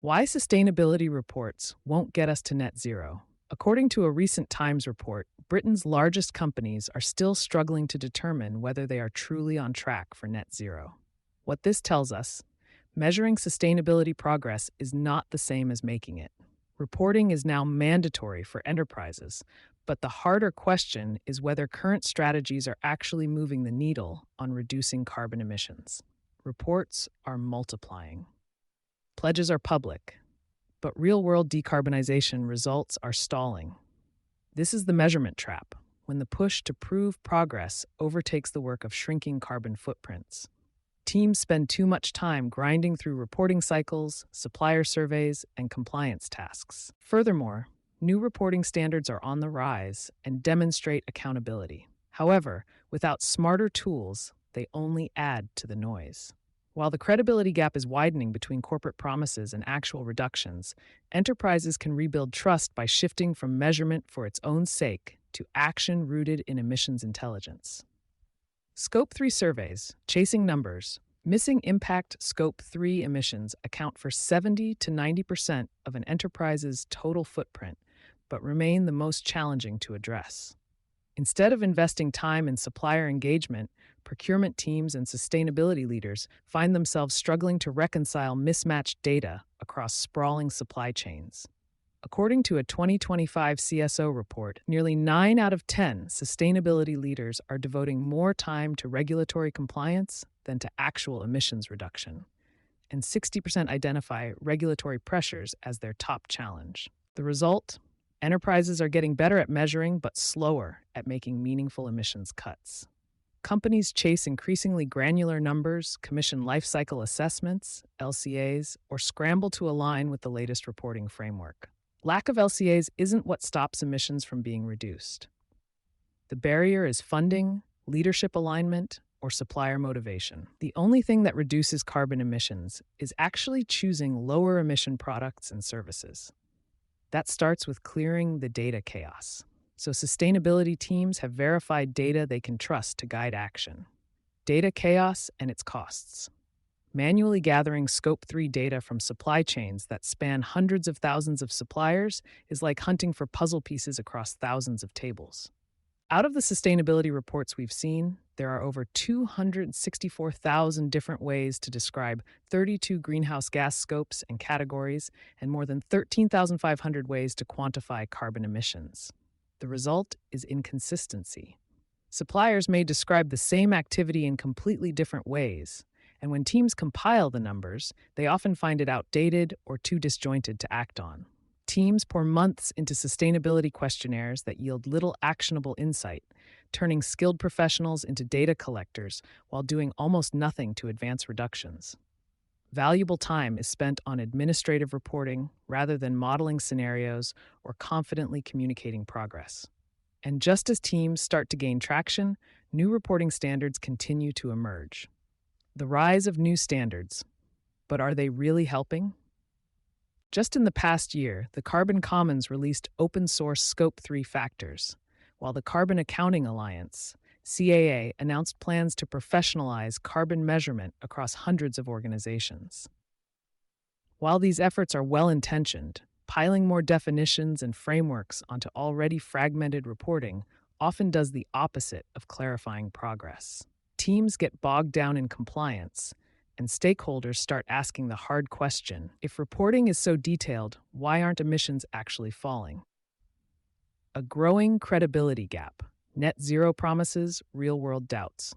Why sustainability reports won't get us to net zero. According to a recent Times report, Britain's largest companies are still struggling to determine whether they are truly on track for net zero. What this tells us, measuring sustainability progress is not the same as making it. Reporting is now mandatory for enterprises, but the harder question is whether current strategies are actually moving the needle on reducing carbon emissions. Reports are multiplying. Pledges are public, but real-world decarbonization results are stalling. This is the measurement trap, when the push to prove progress overtakes the work of shrinking carbon footprints. Teams spend too much time grinding through reporting cycles, supplier surveys, and compliance tasks. Furthermore, new reporting standards are on the rise and demonstrate accountability. However, without smarter tools, they only add to the noise. While the credibility gap is widening between corporate promises and actual reductions, enterprises can rebuild trust by shifting from measurement for its own sake to action rooted in emissions intelligence. Scope 3 surveys, chasing numbers, missing impact Scope 3 emissions account for 70 to 90% of an enterprise's total footprint, but remain the most challenging to address. Instead of investing time in supplier engagement, procurement teams and sustainability leaders find themselves struggling to reconcile mismatched data across sprawling supply chains. According to a 2025 CSO report, nearly 9 out of 10 sustainability leaders are devoting more time to regulatory compliance than to actual emissions reduction, and 60% identify regulatory pressures as their top challenge. The result? Enterprises are getting better at measuring but slower at making meaningful emissions cuts. Companies chase increasingly granular numbers, commission life cycle assessments, LCAs, or scramble to align with the latest reporting framework. Lack of LCAs isn't what stops emissions from being reduced. The barrier is funding, leadership alignment, or supplier motivation. The only thing that reduces carbon emissions is actually choosing lower emission products and services. That starts with clearing the data chaos. So sustainability teams have verified data they can trust to guide action. Data chaos and its costs. Manually gathering Scope 3 data from supply chains that span hundreds of thousands of suppliers is like hunting for puzzle pieces across thousands of tables. Out of the sustainability reports we've seen, there are over 264,000 different ways to describe 32 greenhouse gas scopes and categories, and more than 13,500 ways to quantify carbon emissions. The result is inconsistency. Suppliers may describe the same activity in completely different ways, and when teams compile the numbers, they often find it outdated or too disjointed to act on. Teams pour months into sustainability questionnaires that yield little actionable insight, turning skilled professionals into data collectors while doing almost nothing to advance reductions. Valuable time is spent on administrative reporting rather than modeling scenarios or confidently communicating progress. And just as teams start to gain traction, new reporting standards continue to emerge. The rise of new standards. But are they really helping? Just in the past year, the Carbon Commons released open-source Scope 3 factors, while the Carbon Accounting Alliance, CAA, announced plans to professionalize carbon measurement across hundreds of organizations. While these efforts are well-intentioned, piling more definitions and frameworks onto already fragmented reporting often does the opposite of clarifying progress. Teams get bogged down in compliance, and stakeholders start asking the hard question, if reporting is so detailed, why aren't emissions actually falling? A growing credibility gap. Net zero promises, real-world doubts.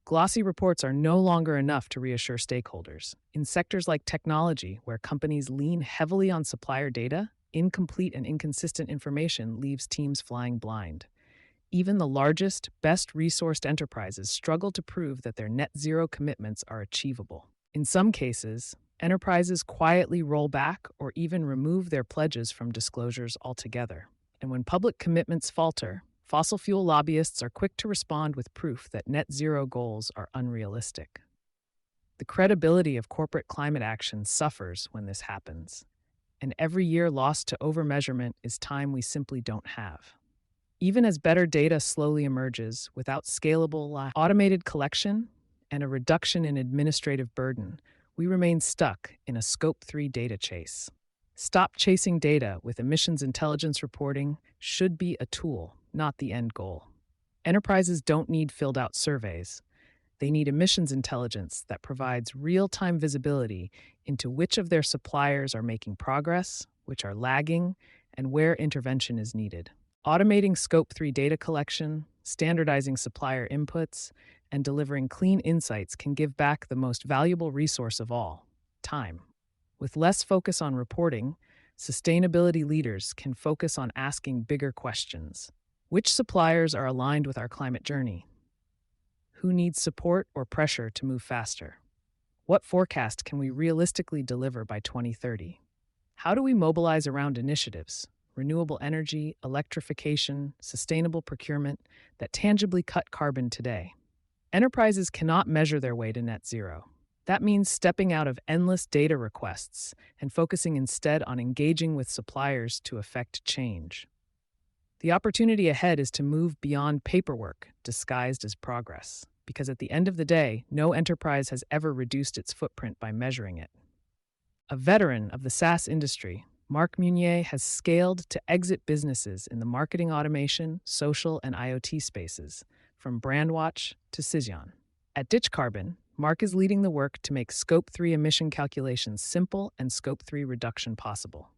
Glossy reports are no longer enough to reassure stakeholders. In sectors like technology, where companies lean heavily on supplier data, incomplete and inconsistent information leaves teams flying blind. Even the largest, best-resourced enterprises struggle to prove that their net zero commitments are achievable. In some cases, enterprises quietly roll back or even remove their pledges from disclosures altogether. And when public commitments falter, fossil fuel lobbyists are quick to respond with proof that net zero goals are unrealistic. The credibility of corporate climate action suffers when this happens, and every year lost to overmeasurement is time we simply don't have. Even as better data slowly emerges, without scalable, automated collection and a reduction in administrative burden, we remain stuck in a Scope 3 data chase. Stop chasing data with emissions intelligence reporting should be a tool, not the end goal. Enterprises don't need filled out surveys. They need emissions intelligence that provides real time visibility into which of their suppliers are making progress, which are lagging, and where intervention is needed. Automating Scope 3 data collection, standardizing supplier inputs, and delivering clean insights can give back the most valuable resource of all: time. With less focus on reporting, sustainability leaders can focus on asking bigger questions. Which suppliers are aligned with our climate journey? Who needs support or pressure to move faster? What forecast can we realistically deliver by 2030? How do we mobilize around initiatives, renewable energy, electrification, sustainable procurement, that tangibly cut carbon today? Enterprises cannot measure their way to net zero. That means stepping out of endless data requests and focusing instead on engaging with suppliers to effect change. The opportunity ahead is to move beyond paperwork disguised as progress, because at the end of the day, no enterprise has ever reduced its footprint by measuring it. A veteran of the SaaS industry, Marc Munier has scaled to exit businesses in the marketing automation, social, and IoT spaces, from Brandwatch to Cision. At DitchCarbon, Marc is leading the work to make Scope 3 emission calculations simple and Scope 3 reduction possible.